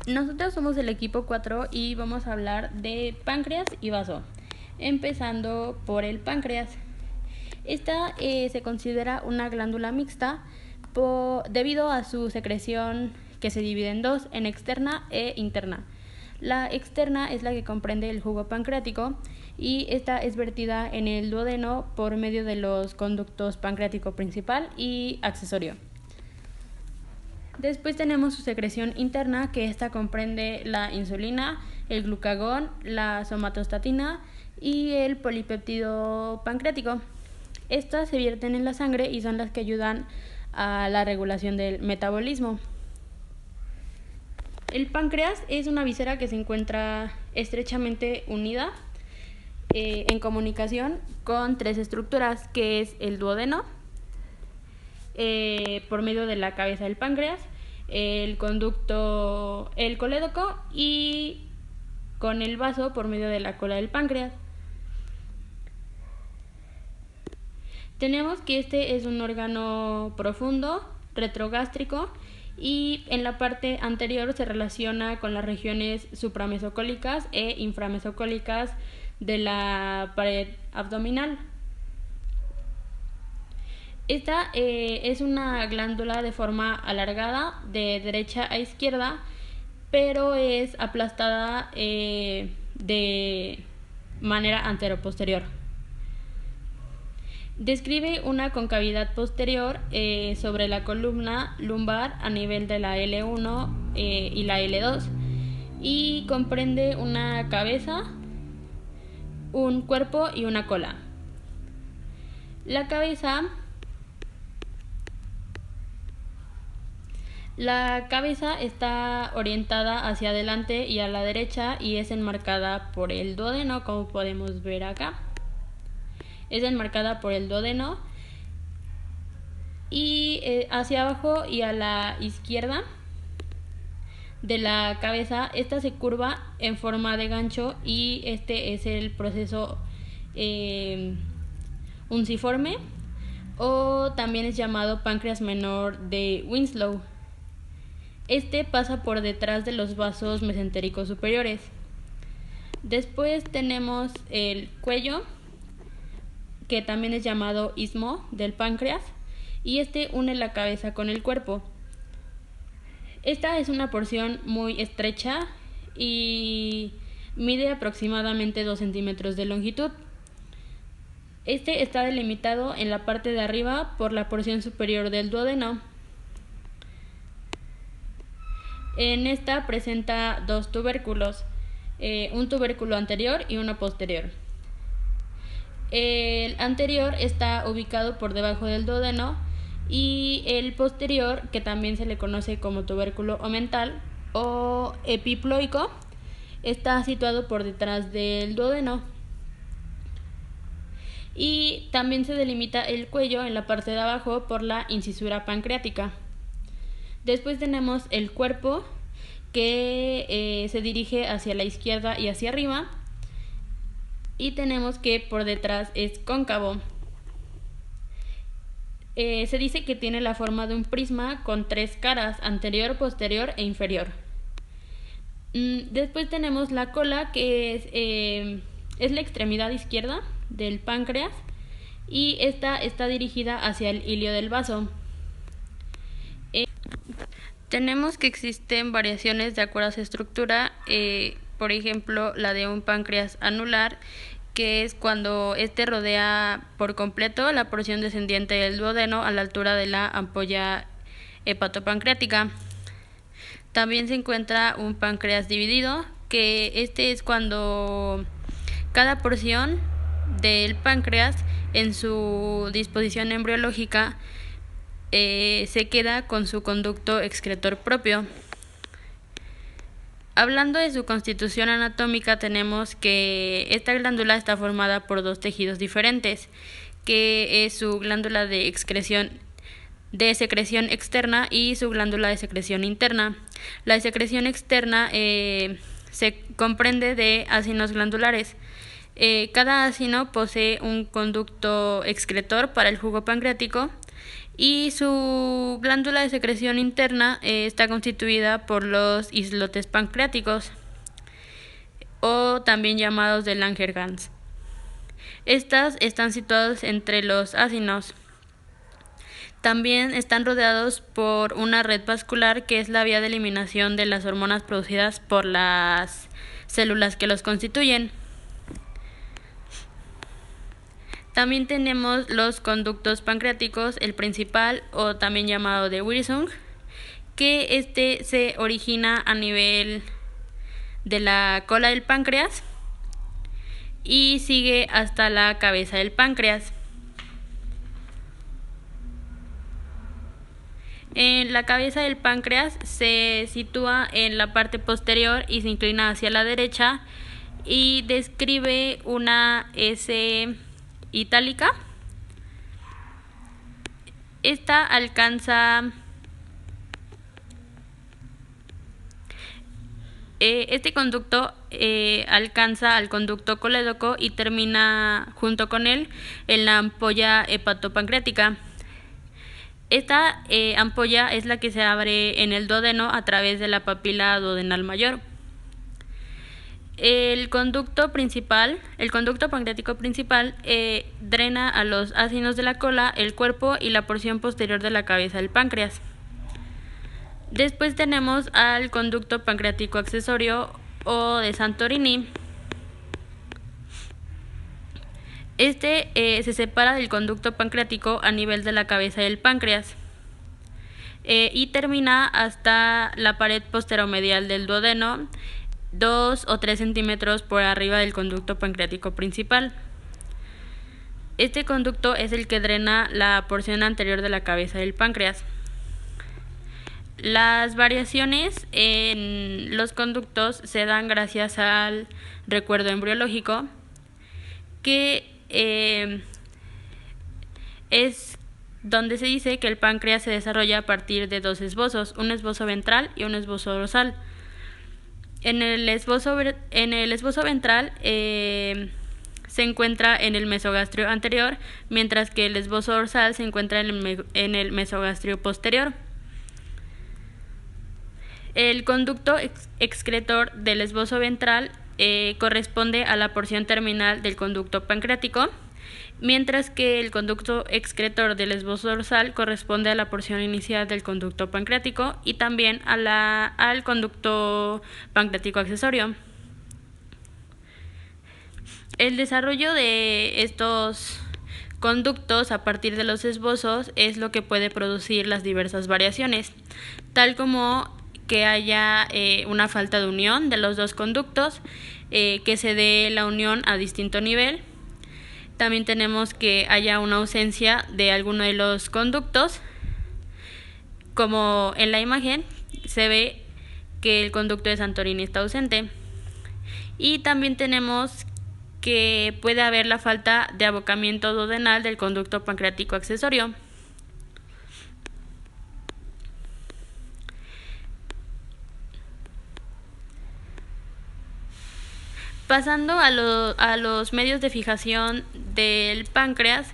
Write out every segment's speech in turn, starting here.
Nosotros somos el equipo 4 y vamos a hablar de páncreas y vaso, empezando por el páncreas. Esta se considera una glándula mixta debido a su secreción que se divide en dos, en externa e interna. La externa es la que comprende el jugo pancreático y esta es vertida en el duodeno por medio de los conductos pancreático principal y accesorio. Después tenemos su secreción interna, que esta comprende la insulina, el glucagón, la somatostatina y el polipéptido pancreático. Estas se vierten en la sangre y son las que ayudan a la regulación del metabolismo. El páncreas es una víscera que se encuentra estrechamente unida en comunicación con tres estructuras, que es el duodeno, por medio de la cabeza del páncreas, el conducto, el colédoco, y con el vaso por medio de la cola del páncreas. Tenemos que este es un órgano profundo, retrogástrico, y en la parte anterior se relaciona con las regiones supramesocólicas e inframesocólicas de la pared abdominal. Esta es una glándula de forma alargada de derecha a izquierda, pero es aplastada de manera anteroposterior. Describe una concavidad posterior sobre la columna lumbar a nivel de la L1 y la L2 y comprende una cabeza, un cuerpo y una cola. La cabeza está orientada hacia adelante y a la derecha y es enmarcada por el duodeno, como podemos ver acá. Es enmarcada por el duodeno y hacia abajo y a la izquierda de la cabeza, esta se curva en forma de gancho y este es el proceso unciforme, o también es llamado páncreas menor de Winslow. Este pasa por detrás de los vasos mesentéricos superiores. Después tenemos el cuello, que también es llamado istmo del páncreas, y este une la cabeza con el cuerpo. Esta es una porción muy estrecha y mide aproximadamente 2 centímetros de longitud. Este está delimitado en la parte de arriba por la porción superior del duodeno. En esta presenta dos tubérculos, un tubérculo anterior y uno posterior. El anterior está ubicado por debajo del duodeno y el posterior, que también se le conoce como tubérculo omental o epiploico, está situado por detrás del duodeno. Y también se delimita el cuello en la parte de abajo por la incisura pancreática. Después tenemos el cuerpo, que se dirige hacia la izquierda y hacia arriba, y tenemos que por detrás es cóncavo. Se dice que tiene la forma de un prisma con tres caras, anterior, posterior e inferior. Después tenemos la cola, que es la extremidad izquierda del páncreas, y esta está dirigida hacia el hilio del vaso. Tenemos que existen variaciones de acuerdo a su estructura, por ejemplo la de un páncreas anular, que es cuando este rodea por completo la porción descendiente del duodeno a la altura de la ampolla hepatopancreática. También se encuentra un páncreas dividido, que este es cuando cada porción del páncreas en su disposición embriológica se queda con su conducto excretor propio. Hablando de su constitución anatómica, tenemos que esta glándula está formada por dos tejidos diferentes, que es su glándula de secreción externa y su glándula de secreción interna. La secreción externa se comprende de ácinos glandulares. Cada ácino posee un conducto excretor para el jugo pancreático y su glándula de secreción interna está constituida por los islotes pancreáticos, o también llamados de Langerhans. Estas están situadas entre los ácidos. También están rodeados por una red vascular, que es la vía de eliminación de las hormonas producidas por las células que los constituyen. También tenemos los conductos pancreáticos, el principal, o también llamado de Wirsung, que se origina a nivel de la cola del páncreas y sigue hasta la cabeza del páncreas. En la cabeza del páncreas se sitúa en la parte posterior y se inclina hacia la derecha y describe una S itálica. Esta alcanza este conducto alcanza al conducto colédoco y termina junto con él en la ampolla hepatopancreática. Esta ampolla es la que se abre en el duodeno a través de la papila duodenal mayor. El conducto pancreático principal drena a los ácidos de la cola, el cuerpo y la porción posterior de la cabeza del páncreas. Después tenemos al conducto pancreático accesorio, o de Santorini. Se separa del conducto pancreático a nivel de la cabeza del páncreas y termina hasta la pared posteromedial del duodeno, 2 o 3 centímetros por arriba del conducto pancreático principal. Este conducto es el que drena la porción anterior de la cabeza del páncreas. Las variaciones en los conductos se dan gracias al recuerdo embriológico, que es donde se dice que el páncreas se desarrolla a partir de dos esbozos, un esbozo ventral y un esbozo dorsal. En el esbozo ventral se encuentra en el mesogastrio anterior, mientras que el esbozo dorsal se encuentra en el mesogastrio posterior. El conducto excretor del esbozo ventral corresponde a la porción terminal del conducto pancreático, mientras que el conducto excretor del esbozo dorsal corresponde a la porción inicial del conducto pancreático y también al conducto pancreático accesorio. El desarrollo de estos conductos a partir de los esbozos es lo que puede producir las diversas variaciones, tal como que haya una falta de unión de los dos conductos, que se dé la unión a distinto nivel. También tenemos que haya una ausencia de alguno de los conductos, como en la imagen se ve que el conducto de Santorini está ausente. Y también tenemos que puede haber la falta de abocamiento duodenal del conducto pancreático accesorio. Pasando a los medios de fijación del páncreas,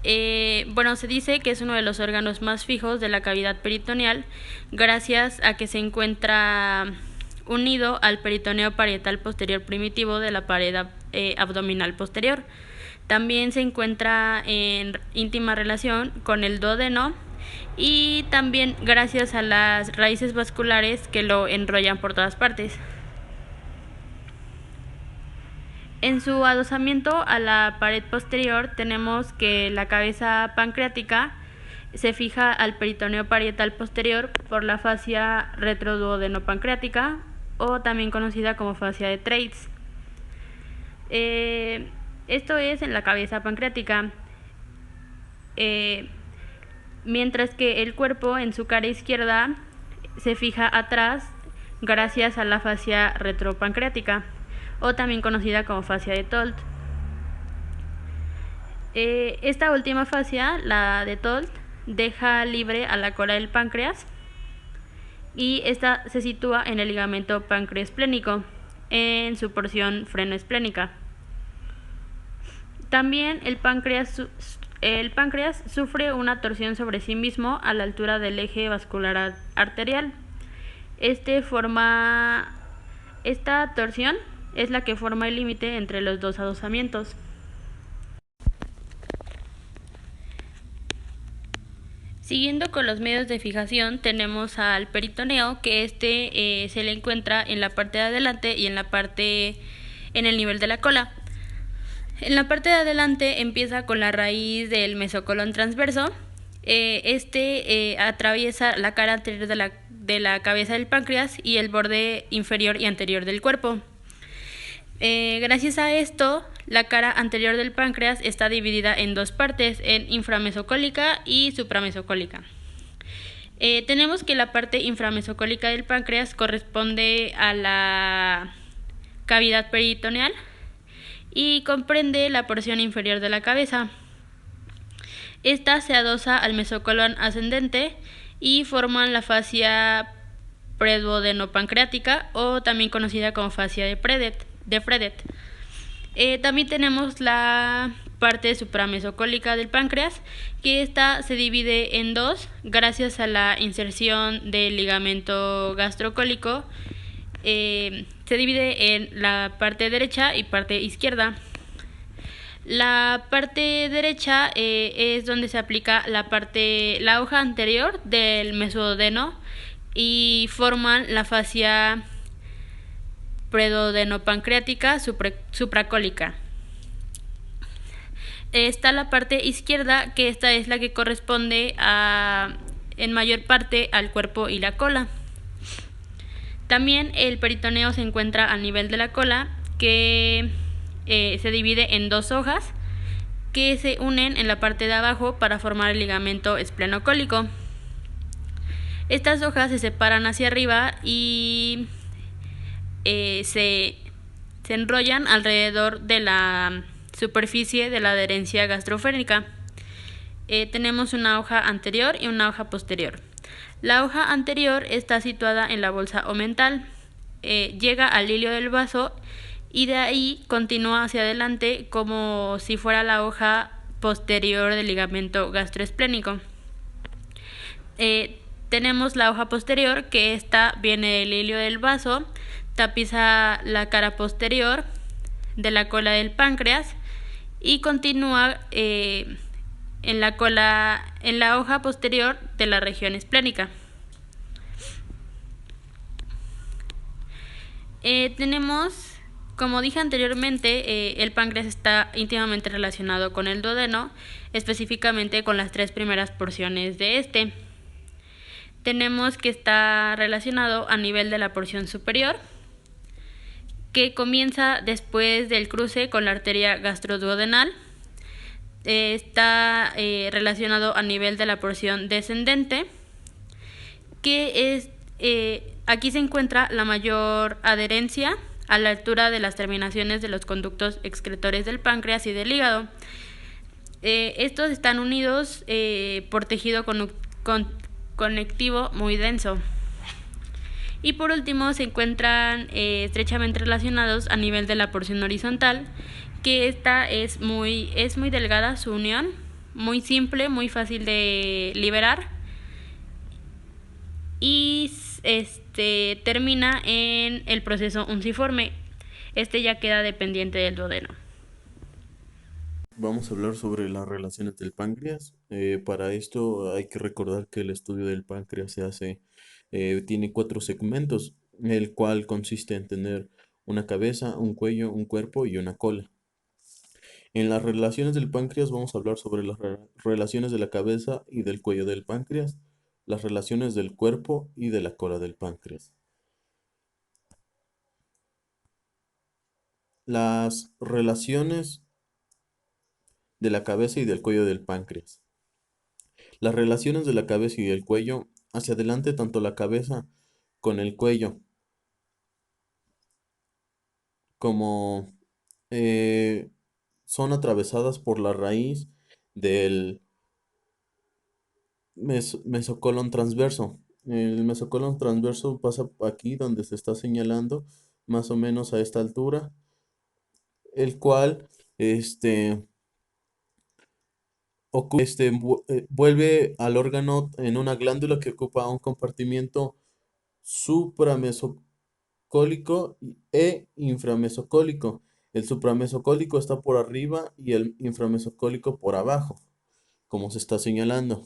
se dice que es uno de los órganos más fijos de la cavidad peritoneal, gracias a que se encuentra unido al peritoneo parietal posterior primitivo de la pared abdominal posterior. También se encuentra en íntima relación con el duodeno y también gracias a las raíces vasculares que lo enrollan por todas partes. En su adosamiento a la pared posterior tenemos que la cabeza pancreática se fija al peritoneo parietal posterior por la fascia retroduodenopancreática, o también conocida como fascia de Treitz. Esto es en la cabeza pancreática, mientras que el cuerpo en su cara izquierda se fija atrás gracias a la fascia retropancreática, o también conocida como fascia de Tolt. Esta última fascia, la de Tolt, deja libre a la cola del páncreas y esta se sitúa en el ligamento pancreoesplénico, en su porción frenoesplénica. También el páncreas El páncreas sufre una torsión sobre sí mismo a la altura del eje vascular arterial. Esta torsión es la que forma el límite entre los dos adosamientos. Siguiendo con los medios de fijación, tenemos al peritoneo, que se le encuentra en la parte de adelante y en el nivel de la cola. En la parte de adelante empieza con la raíz del mesocolon transverso. Atraviesa la cara anterior de la cabeza del páncreas y el borde inferior y anterior del cuerpo. Gracias a esto, la cara anterior del páncreas está dividida en dos partes, en inframesocólica y supramesocólica. Tenemos que la parte inframesocólica del páncreas corresponde a la cavidad peritoneal y comprende la porción inferior de la cabeza. Esta se adosa al mesocolon ascendente y forman la fascia preduodenopancreática, o también conocida como fascia de Fredet. También tenemos la parte supramesocólica del páncreas, que esta se divide en dos gracias a la inserción del ligamento gastrocólico. Se divide en la parte derecha y parte izquierda. La parte derecha es donde se aplica la hoja anterior del mesoduodeno y forman la fascia preduodenopancreática supracólica. Está la parte izquierda, que esta es la que corresponde en mayor parte al cuerpo y la cola. También el peritoneo se encuentra al nivel de la cola, que se divide en dos hojas que se unen en la parte de abajo para formar el ligamento esplenocólico. Estas hojas se separan hacia arriba y se enrollan alrededor de la superficie de la adherencia gastrofrénica. Tenemos una hoja anterior y una hoja posterior. La hoja anterior está situada en la bolsa omental, llega al hilio del vaso y de ahí continúa hacia adelante como si fuera la hoja posterior del ligamento gastroesplénico. Tenemos la hoja posterior, que esta viene del hilio del vaso, tapiza la cara posterior de la cola del páncreas y continúa en la hoja posterior de la región esplénica. Tenemos, como dije anteriormente, el páncreas está íntimamente relacionado con el duodeno, específicamente con las tres primeras porciones de este. Tenemos que está relacionado a nivel de la porción superior, que comienza después del cruce con la arteria gastroduodenal. Está relacionado a nivel de la porción descendente, que es aquí se encuentra la mayor adherencia a la altura de las terminaciones de los conductos excretores del páncreas y del hígado. Estos están unidos por tejido conectivo muy denso. Y por último se encuentran estrechamente relacionados a nivel de la porción horizontal, que esta es muy delgada su unión, muy simple, muy fácil de liberar, y termina en el proceso unciforme. Este ya queda dependiente del duodeno. Vamos a hablar sobre las relaciones del páncreas. Para esto hay que recordar que el estudio del páncreas tiene cuatro segmentos, el cual consiste en tener una cabeza, un cuello, un cuerpo y una cola. En las relaciones del páncreas vamos a hablar sobre las relaciones de la cabeza y del cuello del páncreas, las relaciones del cuerpo y de la cola del páncreas. Las relaciones de la cabeza y del cuello del páncreas. Las relaciones de la cabeza y del cuello, hacia adelante tanto la cabeza con el cuello como eh, son atravesadas por la raíz del mesocolon transverso. El mesocolon transverso pasa aquí donde se está señalando, más o menos a esta altura, el cual este, vuelve al órgano en una glándula que ocupa un compartimiento supramesocólico e inframesocólico. El supramesocólico está por arriba y el inframesocólico por abajo, como se está señalando.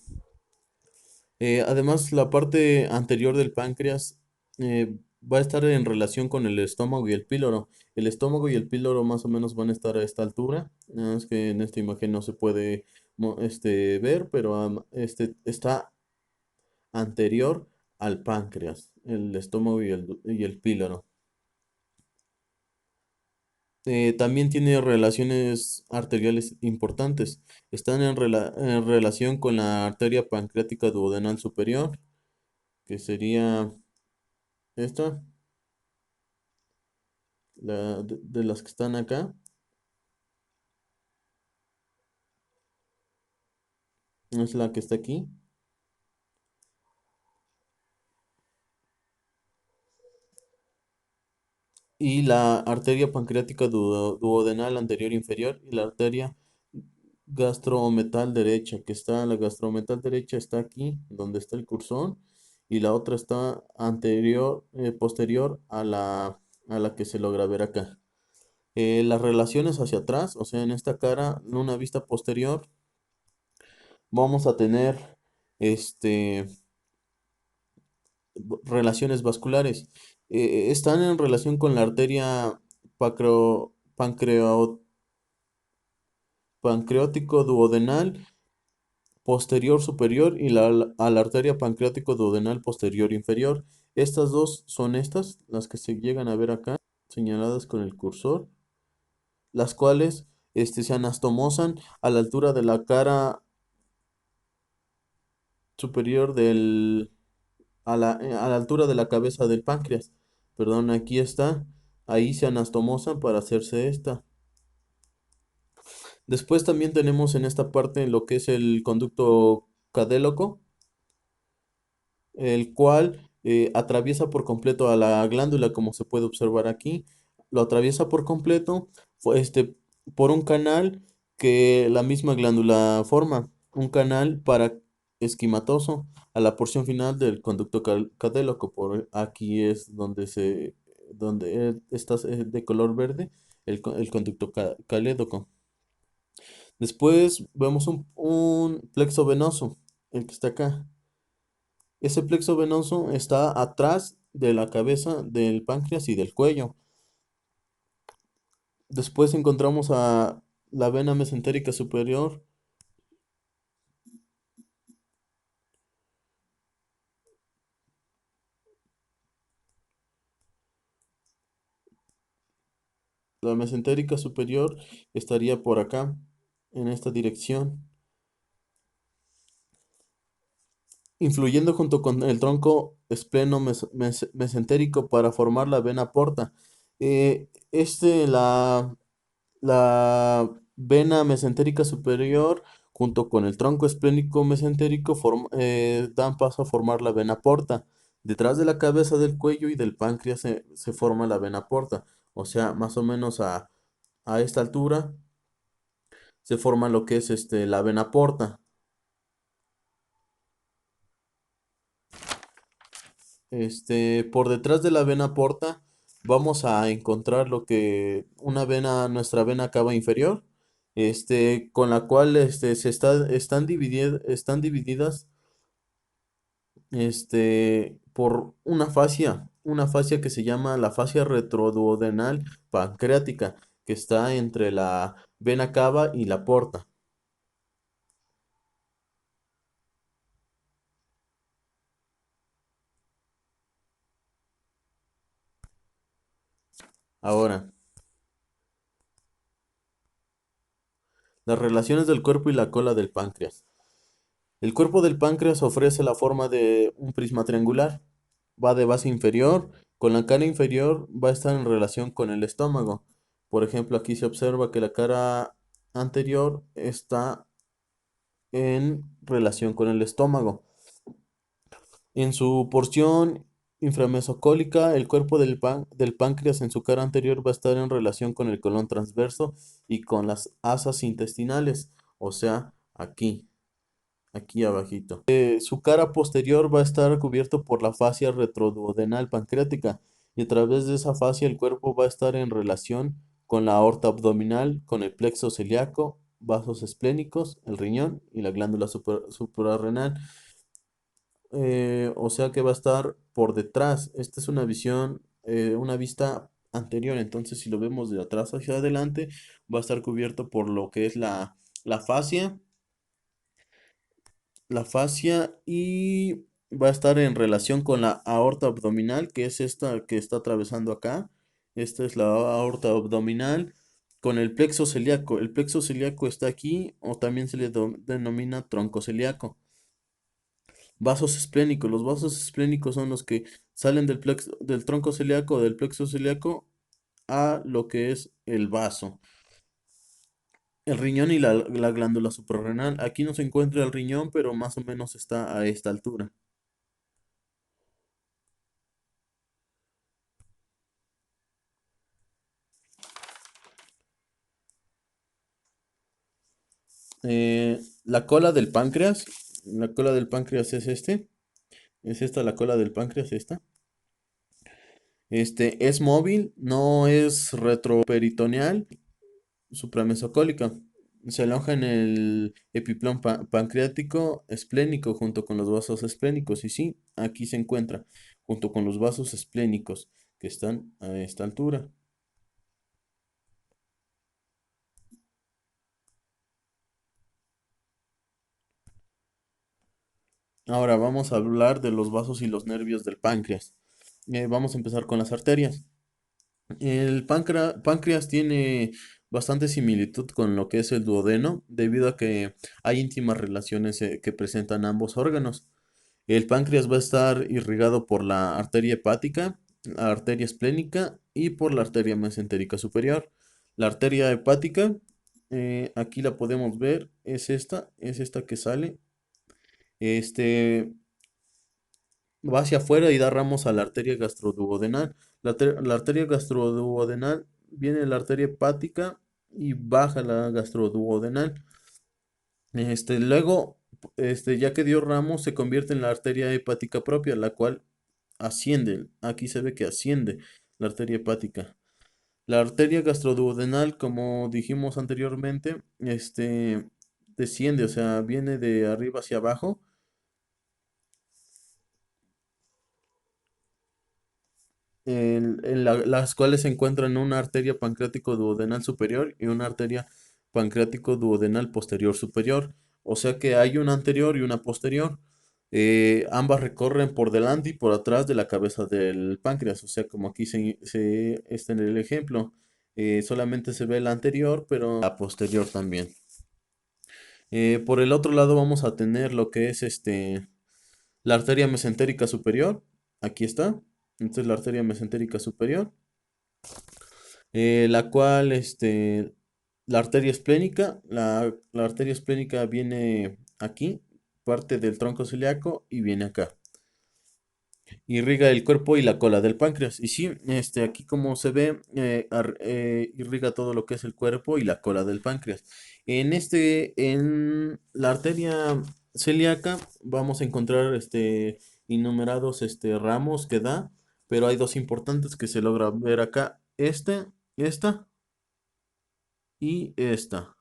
Además, la parte anterior del páncreas va a estar en relación con el estómago y el píloro. El estómago y el píloro más o menos van a estar a esta altura. Nada más que en esta imagen no se puede ver, pero está anterior al páncreas, el estómago y el píloro. También tiene relaciones arteriales importantes. Están en relación con la arteria pancreática duodenal superior, que sería esta, de las que están acá. Es la que está aquí. Y la arteria pancreática duodenal anterior inferior y la arteria gastrometal derecha, la gastrometal derecha está aquí, donde está el cursor, y la otra está posterior a la que se logra ver acá. Las relaciones hacia atrás, o sea, en esta cara, en una vista posterior, vamos a tener este, relaciones vasculares. Están en relación con la arteria pancreático duodenal posterior superior y a la arteria pancreático duodenal posterior inferior. Estas dos son las que se llegan a ver acá, señaladas con el cursor, las cuales se anastomosan a la altura de la cara superior a la altura de la cabeza del páncreas. Perdón, aquí está. Ahí se anastomosan para hacerse esta. Después también tenemos en esta parte lo que es el conducto cadéloco, el cual atraviesa por completo a la glándula, como se puede observar aquí. Lo atraviesa por completo por un canal que la misma glándula forma, un canal para esquimatoso a la porción final del conducto cadéloco. Por aquí es donde está de color verde el conducto calédoco. Después vemos un plexo venoso, el que está acá. Ese plexo venoso está atrás de la cabeza del páncreas y del cuello. Después encontramos a la vena mesentérica superior. La mesentérica superior estaría por acá, en esta dirección, influyendo junto con el tronco mesentérico para formar la vena porta. La vena mesentérica superior, junto con el tronco esplénico mesentérico, dan paso a formar la vena porta. Detrás de la cabeza del cuello y del páncreas se forma la vena porta. O sea, más o menos a esta altura se forma lo que es la vena porta. Por detrás de la vena porta vamos a encontrar nuestra vena cava inferior, con la cual están divididas por una fascia que se llama la fascia retroduodenal pancreática, que está entre la vena cava y la porta. Ahora, las relaciones del cuerpo y la cola del páncreas. El cuerpo del páncreas ofrece la forma de un prisma triangular. Va de base inferior, con la cara inferior va a estar en relación con el estómago. Por ejemplo, aquí se observa que la cara anterior está en relación con el estómago. En su porción inframesocólica, el cuerpo del páncreas en su cara anterior va a estar en relación con el colon transverso y con las asas intestinales, o sea, aquí, aquí abajito. Su cara posterior va a estar cubierto por la fascia retroduodenal pancreática y a través de esa fascia el cuerpo va a estar en relación con la aorta abdominal, con el plexo celíaco, vasos esplénicos, el riñón y la glándula suprarrenal. O sea que va a estar por detrás. Esta es una visión, una vista anterior. Entonces, si lo vemos de atrás hacia adelante, va a estar cubierto por lo que es la fascia, la fascia y va a estar en relación con la aorta abdominal, que es esta que está atravesando acá. Esta es la aorta abdominal con el plexo celíaco. El plexo celíaco está aquí o también se le denomina tronco celíaco. Vasos esplénicos. Los vasos esplénicos son los que salen del tronco celíaco o del plexo celíaco a lo que es el vaso. El riñón y la glándula suprarrenal. Aquí no se encuentra el riñón, pero más o menos está a esta altura. La cola del páncreas. La cola del páncreas es este. Es esta la cola del páncreas, esta. Es móvil, no es retroperitoneal, supramesocólica. Se aloja en el epiplón pancreático esplénico junto con los vasos esplénicos. Y sí, aquí se encuentra, junto con los vasos esplénicos que están a esta altura. Ahora vamos a hablar de los vasos y los nervios del páncreas. Vamos a empezar con las arterias. El páncreas tiene bastante similitud con lo que es el duodeno, debido a que hay íntimas relaciones que presentan ambos órganos. El páncreas va a estar irrigado por la arteria hepática, la arteria esplénica y por la arteria mesentérica superior. La arteria hepática, aquí la podemos ver, es esta que sale. Este, Va hacia afuera y da ramos a la arteria gastroduodenal. La arteria gastroduodenal viene de la arteria hepática y baja la gastroduodenal. Luego, ya que dio ramos, se convierte en la arteria hepática propia, la cual asciende. Aquí se ve que asciende la arteria hepática. La arteria gastroduodenal, como dijimos anteriormente, desciende, o sea, viene de arriba hacia abajo. Las cuales se encuentran una arteria pancreático duodenal superior y una arteria pancreático duodenal posterior superior. O sea que hay una anterior y una posterior. Ambas recorren por delante y por atrás de la cabeza del páncreas. O sea, como aquí está en el ejemplo, solamente se ve la anterior, pero la posterior también. Por el otro lado vamos a tener lo que es la arteria mesentérica superior. Aquí está. Esta es la arteria mesentérica superior. La cual, la arteria esplénica, la arteria esplénica viene aquí, parte del tronco celíaco y viene acá. Irriga el cuerpo y la cola del páncreas. Y sí, aquí como se ve, irriga todo lo que es el cuerpo y la cola del páncreas. En la arteria celíaca vamos a encontrar, innumerados, ramos que da, pero hay dos importantes que se logra ver acá. Esta y esta.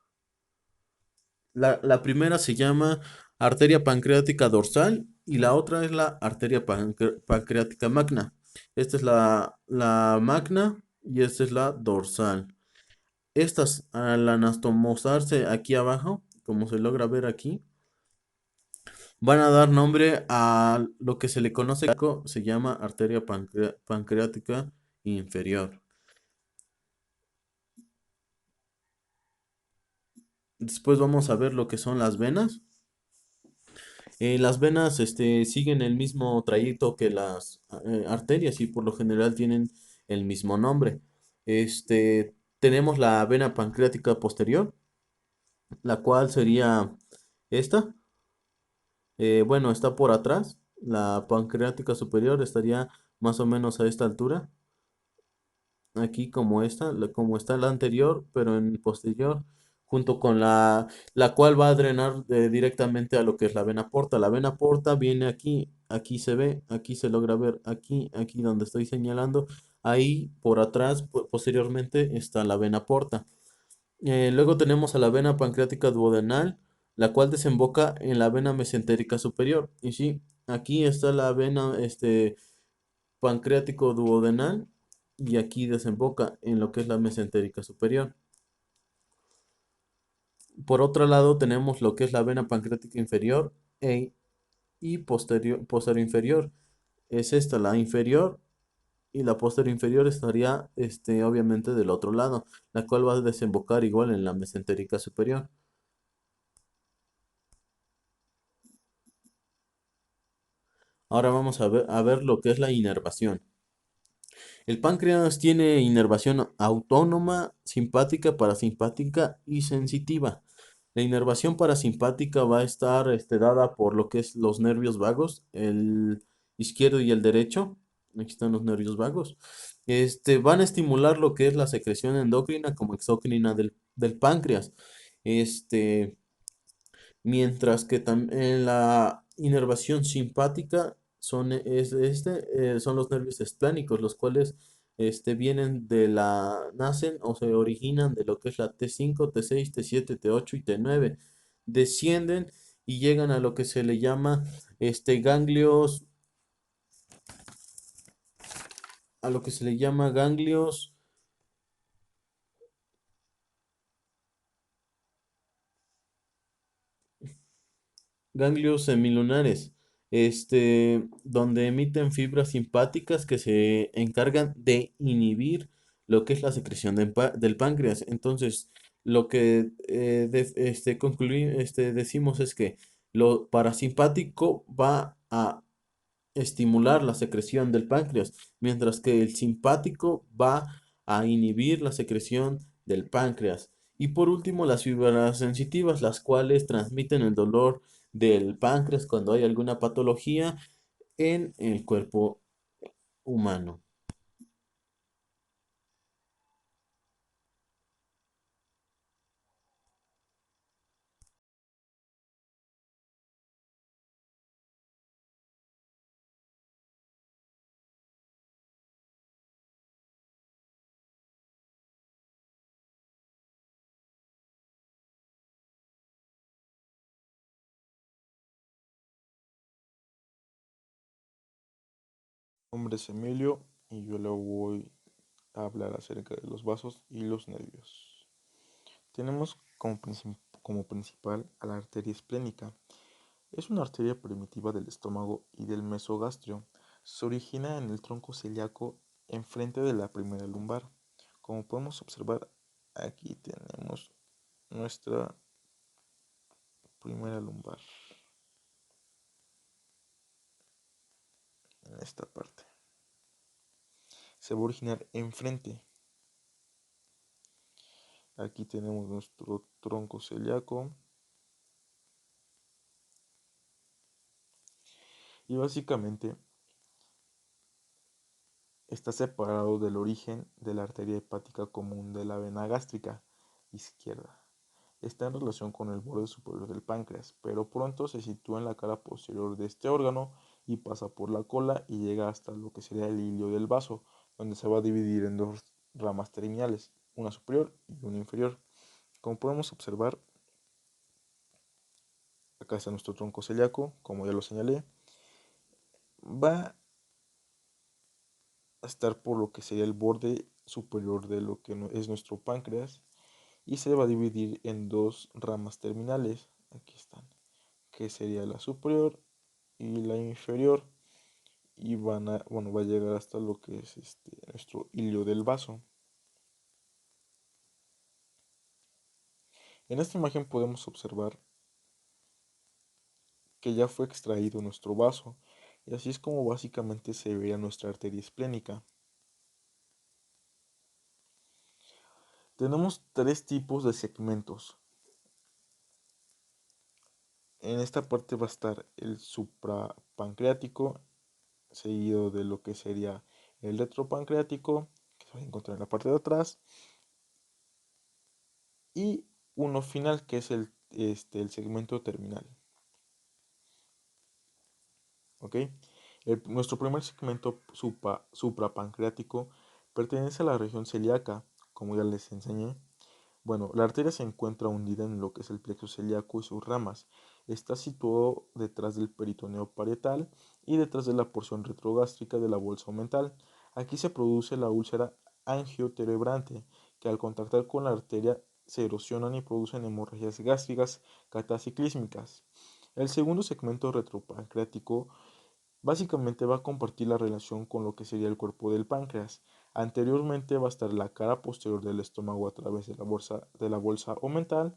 La primera se llama arteria pancreática dorsal y la otra es la arteria pancreática magna. Esta es la magna y esta es la dorsal. Estas, al anastomosarse aquí abajo, como se logra ver aquí, van a dar nombre a lo que se le conoce, se llama arteria pancreática inferior. Después vamos a ver lo que son las venas. Las venas siguen el mismo trayecto que las arterias y por lo general tienen el mismo nombre. Tenemos la vena pancreática posterior, la cual sería esta. Bueno, está por atrás. La pancreática superior estaría más o menos a esta altura. Aquí como esta, como está la anterior, pero en posterior. junto con la cual va a drenar directamente a lo que es la vena porta. La vena porta viene aquí, aquí se ve, aquí se logra ver, aquí, aquí donde estoy señalando, ahí por atrás, posteriormente está la vena porta. Luego tenemos a la vena pancreática duodenal, la cual desemboca en la vena mesentérica superior. Y sí, aquí está la vena pancreático duodenal y aquí desemboca en lo que es la mesentérica superior. Por otro lado tenemos lo que es la vena pancreática inferior y posterior inferior. Es esta la inferior y la posterior inferior estaría obviamente del otro lado, la cual va a desembocar igual en la mesentérica superior. Ahora vamos a ver lo que es la inervación. El páncreas tiene inervación autónoma, simpática, parasimpática y sensitiva. La inervación parasimpática va a estar dada por lo que es los nervios vagos, el izquierdo y el derecho. Aquí están los nervios vagos. Van a estimular lo que es la secreción endocrina como exocrina del páncreas. Este, Mientras que en la inervación simpática son los nervios esplánicos, los cuales nacen o se originan de lo que es la T5, T6, T7, T8 y T9. Descienden y llegan a lo que se le llama ganglios, a lo que se le llama ganglios semilunares, donde emiten fibras simpáticas que se encargan de inhibir lo que es la secreción del páncreas. Entonces, lo que decimos es que lo parasimpático va a estimular la secreción del páncreas, mientras que el simpático va a inhibir la secreción del páncreas. Y por último, las fibras sensitivas, las cuales transmiten el dolor del páncreas cuando hay alguna patología en el cuerpo humano. Mi nombre es Emilio y yo le voy a hablar acerca de los vasos y los nervios. Tenemos como principal a la arteria esplénica. Es una arteria primitiva del estómago y del mesogastrio. Se origina en el tronco celíaco enfrente de la primera lumbar. Como podemos observar, aquí tenemos nuestra primera lumbar en esta parte. Se va a originar enfrente. Aquí tenemos nuestro tronco celíaco y básicamente está separado del origen de la arteria hepática común de la vena gástrica izquierda. Está en relación con el borde superior del páncreas, pero pronto se sitúa en la cara posterior de este órgano y pasa por la cola y llega hasta lo que sería el hilio del vaso, donde se va a dividir en dos ramas terminales, una superior y una inferior. Como podemos observar, acá está nuestro tronco celíaco, como ya lo señalé, va a estar por lo que sería el borde superior de lo que es nuestro páncreas y se va a dividir en dos ramas terminales, aquí están, que sería la superior y la inferior y va a llegar hasta lo que es nuestro hilio del vaso. En esta imagen podemos observar que ya fue extraído nuestro vaso y así es como básicamente se vería nuestra arteria esplénica. Tenemos tres tipos de segmentos. En esta parte va a estar el suprapancreático, seguido de lo que sería el retropancreático, que se va a encontrar en la parte de atrás, y uno final, que es el segmento terminal. ¿Ok? Nuestro primer segmento suprapancreático pertenece a la región celíaca, como ya les enseñé. Bueno, la arteria se encuentra hundida en lo que es el plexo celíaco y sus ramas. Está situado detrás del peritoneo parietal y detrás de la porción retrogástrica de la bolsa omental. Aquí se produce la úlcera angioterebrante, que al contactar con la arteria se erosionan y producen hemorragias gástricas cataciclísmicas. El segundo segmento retropancreático básicamente va a compartir la relación con lo que sería el cuerpo del páncreas. Anteriormente va a estar la cara posterior del estómago a través de la bolsa omental.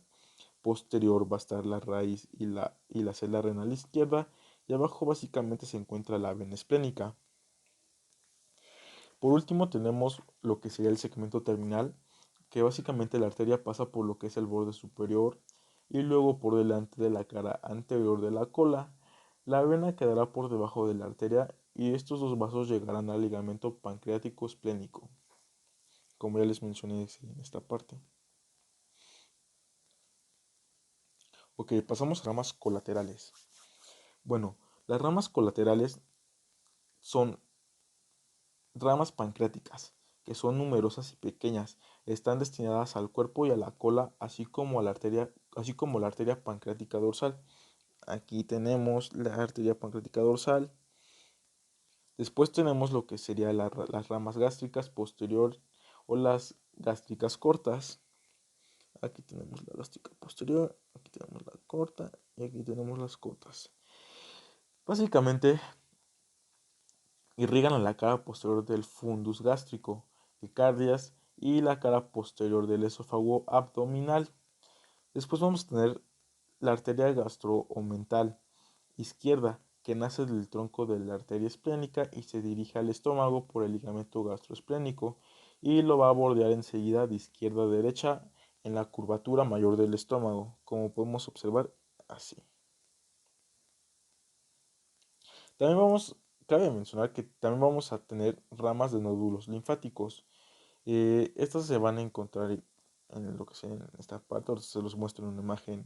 Posterior va a estar la raíz y la celda renal izquierda. Y abajo básicamente se encuentra la vena esplénica. Por último tenemos lo que sería el segmento terminal, que básicamente la arteria pasa por lo que es el borde superior y luego por delante de la cara anterior de la cola. La vena quedará por debajo de la arteria y estos dos vasos llegarán al ligamento pancreático esplénico, como ya les mencioné en esta parte. Ok, pasamos a ramas colaterales. Bueno, las ramas colaterales son ramas pancreáticas, que son numerosas y pequeñas, están destinadas al cuerpo y a la cola, así como la arteria pancreática dorsal. Aquí tenemos la arteria pancreática dorsal. Después tenemos lo que serían las ramas gástricas posterior o las gástricas cortas. Aquí tenemos la gástrica posterior, aquí tenemos la corta y aquí tenemos las cortas. Básicamente irrigan a la cara posterior del fundus gástrico, epicardias y la cara posterior del esófago abdominal. Después vamos a tener la arteria gastroomental izquierda, que nace del tronco de la arteria esplénica y se dirige al estómago por el ligamento gastroesplénico y lo va a bordear enseguida de izquierda a derecha en la curvatura mayor del estómago, como podemos observar así. También cabe mencionar que también vamos a tener ramas de nódulos linfáticos. Estas se van a encontrar en lo que sea en esta parte, ahora se los muestro en una imagen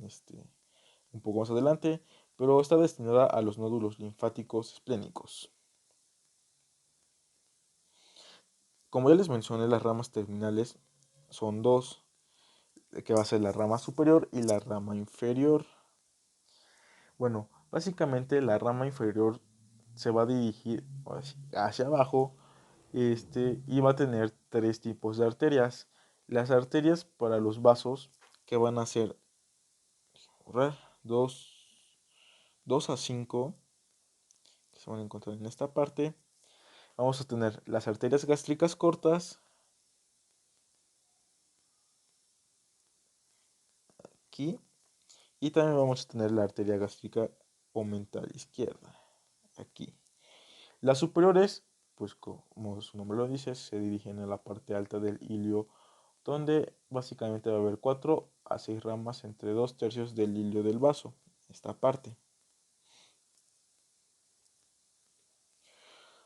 un poco más adelante, pero está destinada a los nódulos linfáticos esplénicos. Como ya les mencioné, las ramas terminales son dos, que va a ser la rama superior y la rama inferior. Bueno, básicamente la rama inferior se va a dirigir hacia abajo, y va a tener tres tipos de arterias. Las arterias para los vasos, que van a ser 2 a 5, que se van a encontrar en esta parte. Vamos a tener las arterias gástricas cortas, aquí, y también vamos a tener la arteria gástrica omental izquierda, aquí. Las superiores, pues como su nombre lo dice, se dirigen a la parte alta del ilio, donde básicamente va a haber 4 a 6 ramas entre 2/3 del hilio del vaso, esta parte.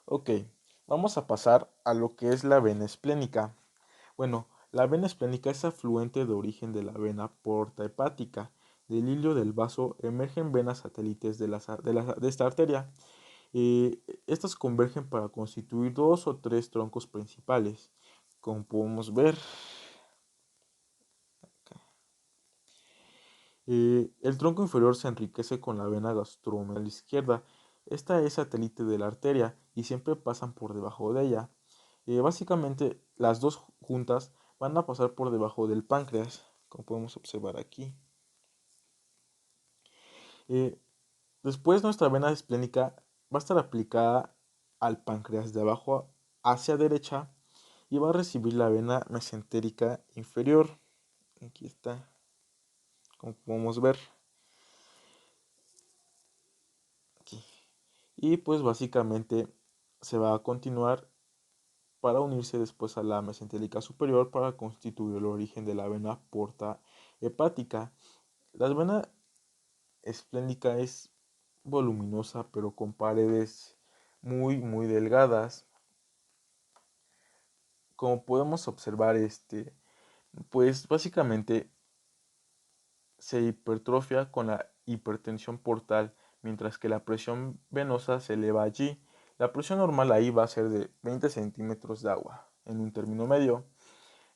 Ok, vamos a pasar a lo que es la vena esplénica. Bueno, la vena esplénica es afluente de origen de la vena porta hepática. Del hilio del vaso emergen venas satélites de esta arteria. Estas convergen para constituir 2 o 3 troncos principales, como podemos ver. El tronco inferior se enriquece con la vena gastroomental izquierda. Esta es satélite de la arteria y siempre pasan por debajo de ella. Básicamente las dos juntas van a pasar por debajo del páncreas, como podemos observar aquí. Eh, Después nuestra vena esplénica va a estar aplicada al páncreas de abajo hacia derecha y va a recibir la vena mesentérica inferior. Aquí está, como podemos ver. Aquí. Y pues básicamente se va a continuar para unirse después a la mesentérica superior para constituir el origen de la vena porta hepática. La vena esplénica es voluminosa pero con paredes muy delgadas. Como podemos observar, pues básicamente se hipertrofia con la hipertensión portal, mientras que la presión venosa se eleva allí. La presión normal ahí va a ser de 20 centímetros de agua en un término medio.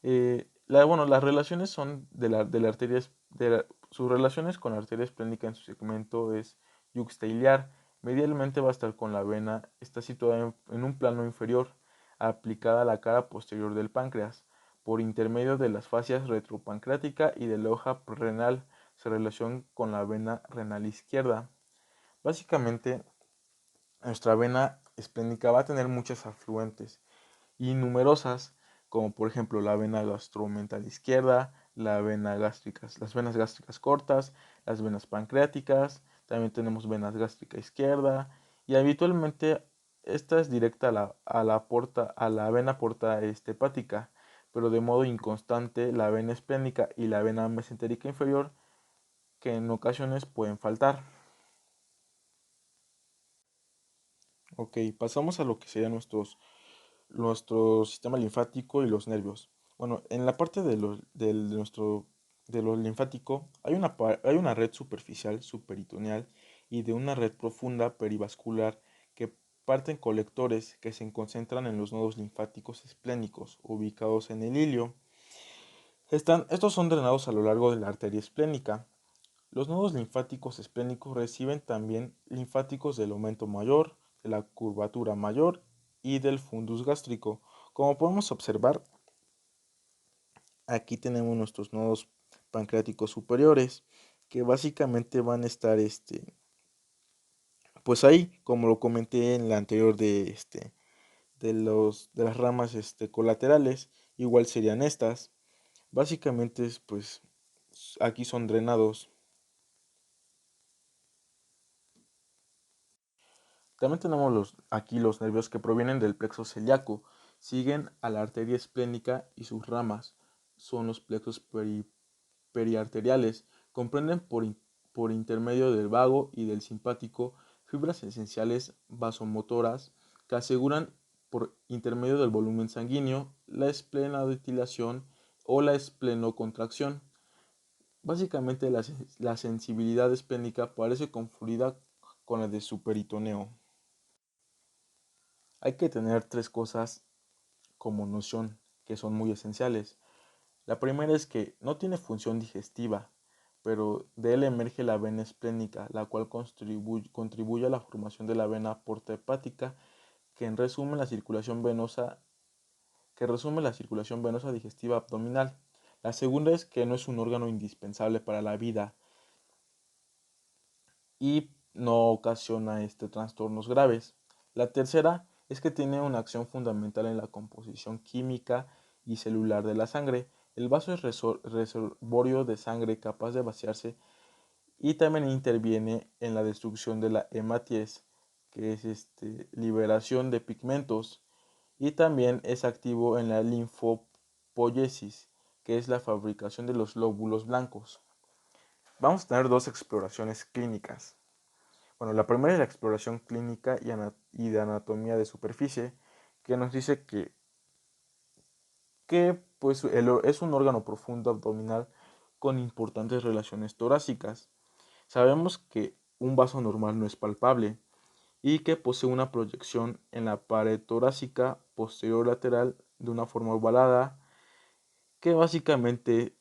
Bueno, las relaciones son de la arteria, sus relaciones con la arteria esplénica en su segmento es yuxtailiar. Medialmente va a estar con la vena, está situada en un plano inferior, aplicada a la cara posterior del páncreas. Por intermedio de las fascias retropancreática y de la hoja renal, se relaciona con la vena renal izquierda. Básicamente, nuestra vena esplénica va a tener muchos afluentes y numerosas, como por ejemplo la vena gastromental izquierda, las venas gástricas cortas, las venas pancreáticas, también tenemos venas gástrica izquierda, y habitualmente esta es directa a la vena porta hepática, pero de modo inconstante la vena esplénica y la vena mesentérica inferior, que en ocasiones pueden faltar. Ok, pasamos a lo que serían nuestro sistema linfático y los nervios. Bueno, en la parte de lo linfático hay una red superficial subperitoneal y de una red profunda perivascular que parten colectores que se concentran en los nodos linfáticos esplénicos ubicados en el ilio. Estos son drenados a lo largo de la arteria esplénica. Los nodos linfáticos esplénicos reciben también linfáticos del aumento mayor, de la curvatura mayor y del fundus gástrico. Como podemos observar, aquí tenemos nuestros nodos pancreáticos superiores, que básicamente van a estar pues ahí, como lo comenté en la anterior de las ramas colaterales, igual serían estas. Básicamente pues aquí son drenados. También tenemos aquí los nervios que provienen del plexo celíaco, siguen a la arteria esplénica y sus ramas son los plexos periarteriales. Comprenden por intermedio del vago y del simpático fibras esenciales vasomotoras que aseguran por intermedio del volumen sanguíneo la esplenodilación o la esplenocontracción. Básicamente la sensibilidad esplénica parece confluida con la de su peritoneo. Hay que tener tres cosas como noción que son muy esenciales. La primera es que no tiene función digestiva, pero de él emerge la vena esplénica, la cual contribuye a la formación de la vena porta hepática, que en resumen resume la circulación venosa digestiva abdominal. La segunda es que no es un órgano indispensable para la vida y no ocasiona trastornos graves. La tercera es que tiene una acción fundamental en la composición química y celular de la sangre. El vaso es reservorio de sangre capaz de vaciarse y también interviene en la destrucción de la hematies, que es liberación de pigmentos, y también es activo en la linfopoiesis, que es la fabricación de los glóbulos blancos. Vamos a tener dos exploraciones clínicas. Bueno, la primera es la exploración clínica y de anatomía de superficie, que nos dice que pues, es un órgano profundo abdominal con importantes relaciones torácicas. Sabemos que un vaso normal no es palpable y que posee una proyección en la pared torácica posterior lateral de una forma ovalada que básicamente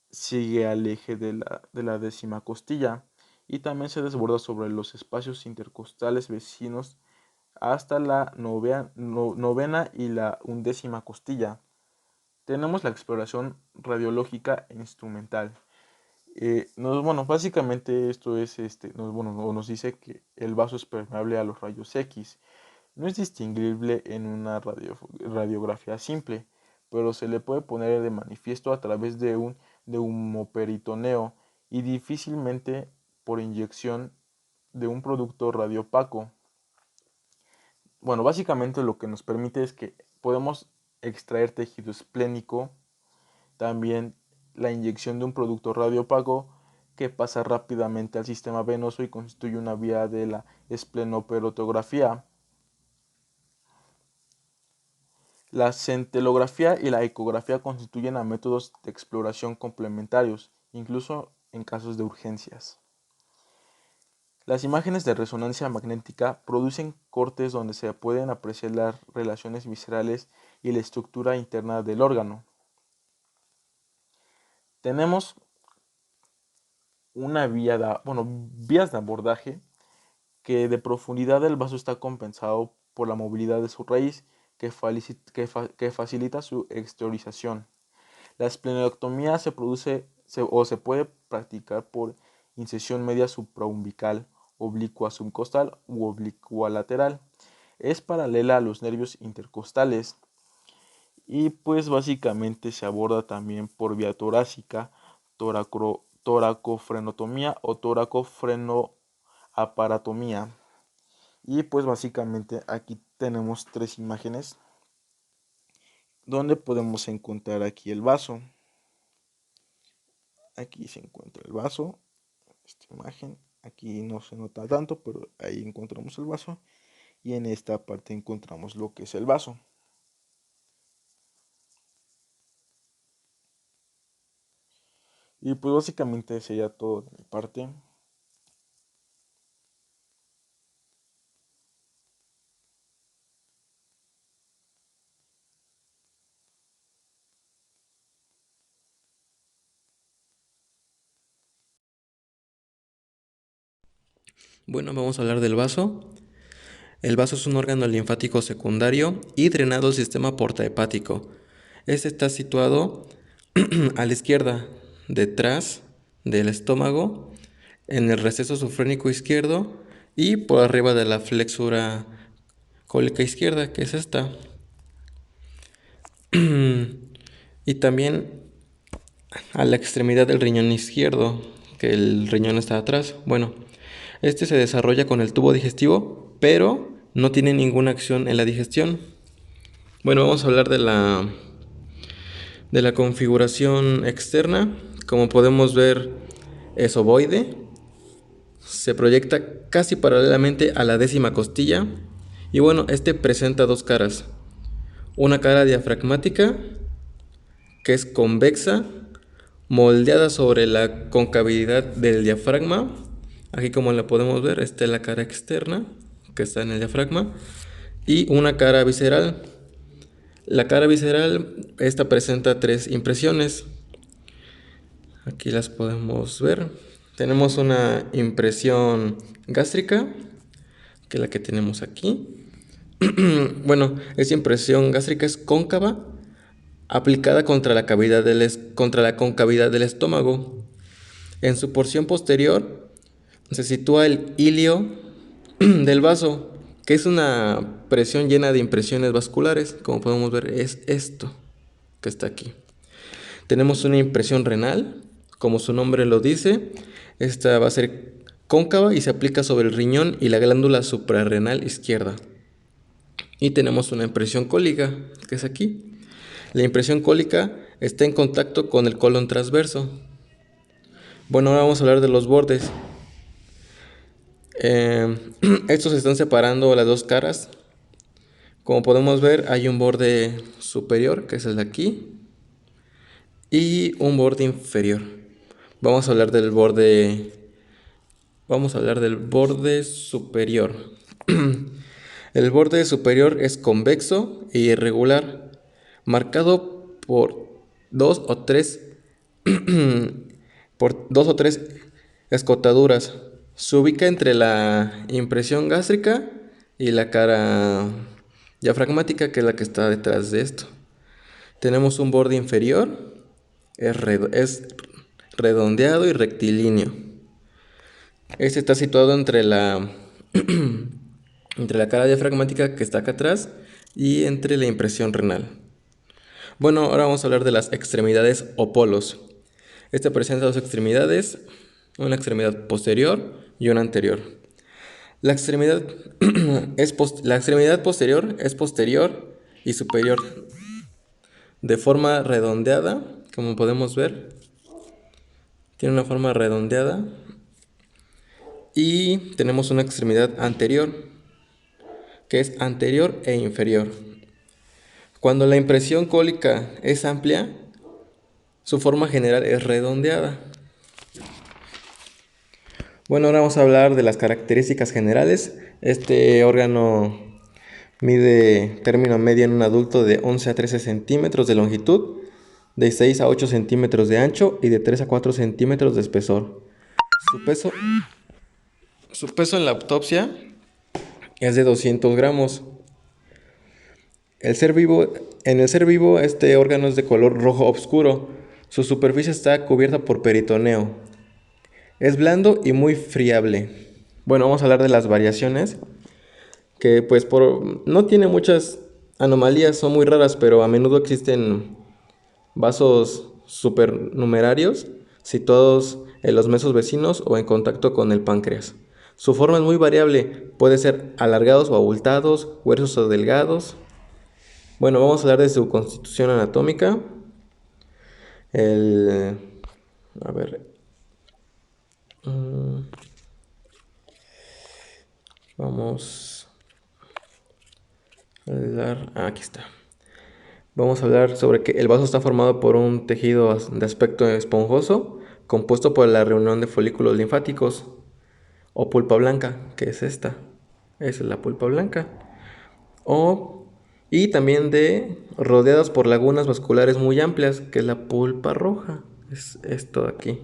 sigue al eje de la décima costilla y también se desborda sobre los espacios intercostales vecinos hasta la novena y la undécima costilla. Tenemos la exploración radiológica e instrumental. Bueno, básicamente esto es, nos dice que el vaso es permeable a los rayos X. No es distinguible en una radiografía simple, pero se le puede poner de manifiesto a través de un neumoperitoneo y difícilmente por inyección de un producto radiopaco. Bueno, básicamente lo que nos permite es que podemos extraer tejido esplénico, también la inyección de un producto radiopaco que pasa rápidamente al sistema venoso y constituye una vía de la esplenoperotografía. La centelografía y la ecografía constituyen a métodos de exploración complementarios. Incluso en casos de urgencias. Las imágenes de resonancia magnética producen cortes donde se pueden apreciar las relaciones viscerales y la estructura interna del órgano. Tenemos vías de abordaje que de profundidad del vaso está compensado por la movilidad de su raíz que facilita su exteriorización. La esplenectomía se puede practicar por incisión media supraumbilical, oblicua subcostal u oblicua lateral. Es paralela a los nervios intercostales y pues básicamente se aborda también por vía torácica, toracofrenotomía o toracofrenoaparatomía. Y pues básicamente aquí tenemos 3 imágenes donde podemos encontrar aquí el vaso. Aquí se encuentra el vaso, esta imagen, aquí no se nota tanto, pero ahí encontramos el vaso y en esta parte encontramos lo que es el vaso. Y pues básicamente sería todo de mi parte. Bueno, vamos a hablar del vaso. El vaso es un órgano linfático secundario y drenado del sistema portahepático. Este está situado a la izquierda, detrás del estómago, en el receso sufrénico izquierdo y por arriba de la flexura cólica izquierda, que es esta. Y también a la extremidad del riñón izquierdo, que el riñón está atrás. Bueno, este se desarrolla con el tubo digestivo, pero no tiene ninguna acción en la digestión. Bueno, vamos a hablar de la configuración externa. Como podemos ver, es ovoide. Se proyecta casi paralelamente a la 10ª costilla. Y bueno, este presenta 2 caras. Una cara diafragmática, que es convexa, moldeada sobre la concavidad del diafragma. Aquí, como la podemos ver, esta es la cara externa que está en el diafragma. Y una cara visceral. La cara visceral, esta presenta 3 impresiones. Aquí las podemos ver. Tenemos una impresión gástrica, que es la que tenemos aquí. Bueno, esta impresión gástrica es cóncava, aplicada contra la concavidad del estómago. En su porción posterior se sitúa el ilio del vaso, que es una presión llena de impresiones vasculares. Como podemos ver, es esto que está aquí. Tenemos una impresión renal, como su nombre lo dice. Esta va a ser cóncava y se aplica sobre el riñón y la glándula suprarrenal izquierda. Y tenemos una impresión cólica, que es aquí. La impresión cólica está en contacto con el colon transverso. Bueno, ahora vamos a hablar de los bordes. Estos se están separando las 2 caras. Como podemos ver, hay un borde superior, que es el de aquí, y un borde inferior. Vamos a hablar del borde superior. El borde superior es convexo e irregular, marcado por 2 o 3 escotaduras. Se ubica entre la impresión gástrica y la cara diafragmática, que es la que está detrás de esto. Tenemos un borde inferior, es redondeado y rectilíneo. Este está situado entre la cara diafragmática, que está acá atrás, y entre la impresión renal. Bueno, ahora vamos a hablar de las extremidades o polos. Esta presenta 2 extremidades, una extremidad posterior y una anterior. La extremidad posterior es posterior y superior, de forma redondeada, como podemos ver. Tiene una forma redondeada. Y tenemos una extremidad anterior, que es anterior e inferior. Cuando la impresión cólica es amplia, su forma general es redondeada. Bueno, ahora vamos a hablar de las características generales. Este órgano mide término medio en un adulto de 11 a 13 centímetros de longitud, de 6 a 8 centímetros de ancho y de 3 a 4 centímetros de espesor. Su peso, su peso en la autopsia es de 200 gramos. En el ser vivo, este órgano es de color rojo oscuro. Su superficie está cubierta por peritoneo. Es blando y muy friable. Bueno, vamos a hablar de las variaciones, que pues no tiene muchas anomalías, son muy raras, pero a menudo existen vasos supernumerarios situados en los mesos vecinos o en contacto con el páncreas. Su forma es muy variable, puede ser alargados o abultados, gruesos o delgados. Bueno, vamos a hablar de su constitución anatómica. El, a ver, vamos a hablar, aquí está. Vamos a hablar sobre que el vaso está formado por un tejido de aspecto esponjoso, compuesto por la reunión de folículos linfáticos o pulpa blanca, que es esta. Esa es la pulpa blanca. Y también rodeados por lagunas vasculares muy amplias, que es la pulpa roja. Es esto de aquí.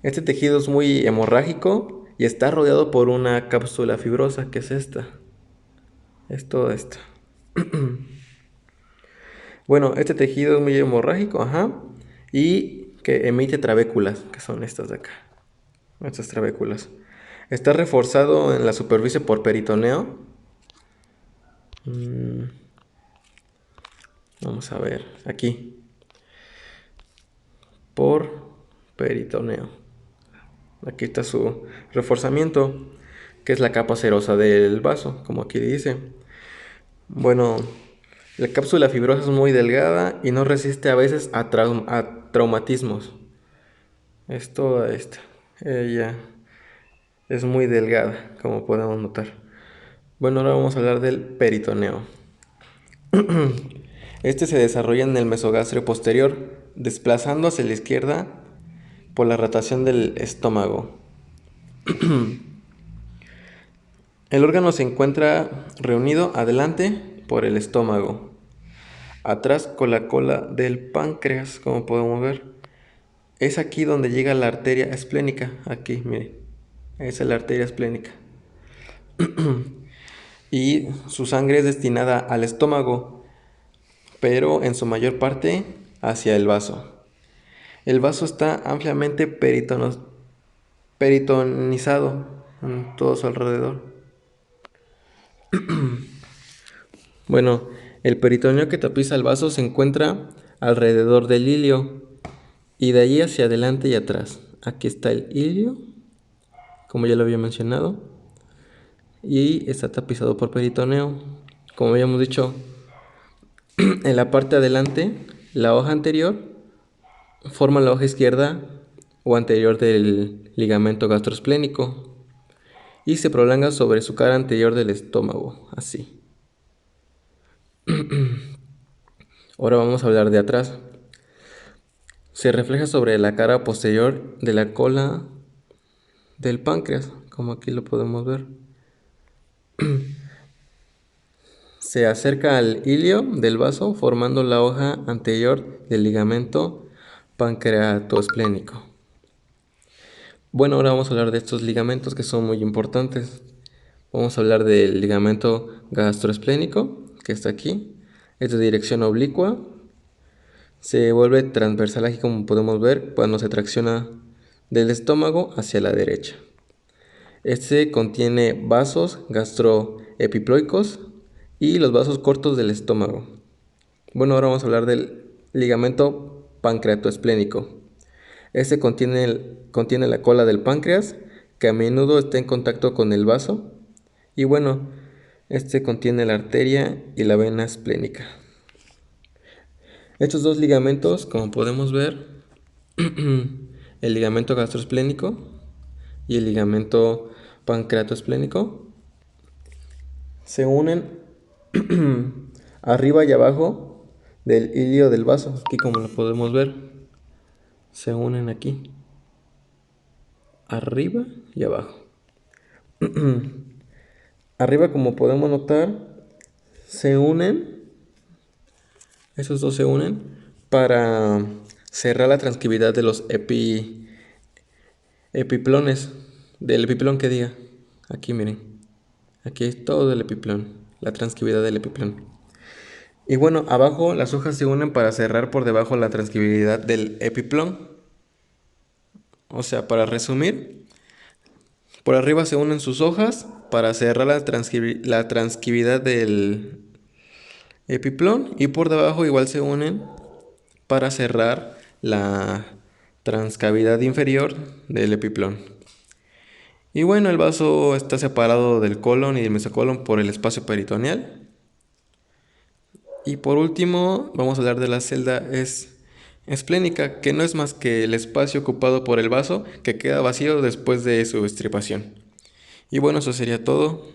Este tejido es muy hemorrágico y está rodeado por una cápsula fibrosa, que es esta. Es toda esta. Bueno, este tejido es muy hemorrágico, y que emite trabéculas, que son estas de acá. Estas trabéculas. Está reforzado en la superficie por peritoneo. Vamos a ver, aquí. Por peritoneo. Aquí está su reforzamiento, que es la capa serosa del vaso, como aquí dice. Bueno, la cápsula fibrosa es muy delgada y no resiste a veces a traumatismos. Es toda esta. Ella es muy delgada, como podemos notar. Bueno, ahora vamos a hablar del peritoneo. Este se desarrolla en el mesogastrio posterior, desplazando hacia la izquierda por la rotación del estómago. El órgano se encuentra reunido adelante por el estómago, atrás con la cola del páncreas, como podemos ver. Es aquí donde llega la arteria esplénica. Aquí, mire, esa es la arteria esplénica. Y su sangre es destinada al estómago, pero en su mayor parte hacia el vaso. El vaso está ampliamente peritonizado en todo su alrededor. Bueno, el peritoneo que tapiza el vaso se encuentra alrededor del ilio y de allí hacia adelante y atrás. Aquí está el ilio, como ya lo había mencionado, y está tapizado por peritoneo. Como habíamos dicho, en la parte adelante, la hoja anterior forma la hoja izquierda o anterior del ligamento gastroesplénico y se prolonga sobre su cara anterior del estómago, así. Ahora vamos a hablar de atrás. Se refleja sobre la cara posterior de la cola del páncreas, como aquí lo podemos ver. Se acerca al ilio del vaso formando la hoja anterior del ligamento pancreatoesplénico. Bueno, ahora vamos a hablar de estos ligamentos que son muy importantes. Vamos a hablar del ligamento gastroesplénico, que está aquí. Es de dirección oblicua. Se vuelve transversal aquí, como podemos ver, cuando se tracciona del estómago hacia la derecha. Este contiene vasos gastroepiploicos y los vasos cortos del estómago. Bueno, ahora vamos a hablar del ligamento pancreatoesplénico. Este contiene la cola del páncreas, que a menudo está en contacto con el vaso. Y bueno, este contiene la arteria y la vena esplénica. Estos dos ligamentos, como podemos ver, el ligamento gastroesplénico y el ligamento pancreatoesplénico, se unen arriba y abajo del ilio del vaso. Aquí, como lo podemos ver, se unen aquí. arriba y abajo. Arriba, como podemos notar, se unen, esos dos se unen para cerrar la transcriptividad de los epiplones, del epiplón que diga. Aquí miren, aquí es todo el epiplón, la transcriptividad del epiplón. Y bueno, abajo las hojas se unen para cerrar por debajo la transcriptividad del epiplón. O sea, para resumir, por arriba se unen sus hojas para cerrar la transcriptividad del epiplón, y por debajo igual se unen para cerrar la transcavidad inferior del epiplón. Y bueno, el vaso está separado del colon y del mesocolon por el espacio peritoneal. Y por último, vamos a hablar de la celda esplénica, que no es más que el espacio ocupado por el vaso que queda vacío después de su extirpación. Y bueno, eso sería todo.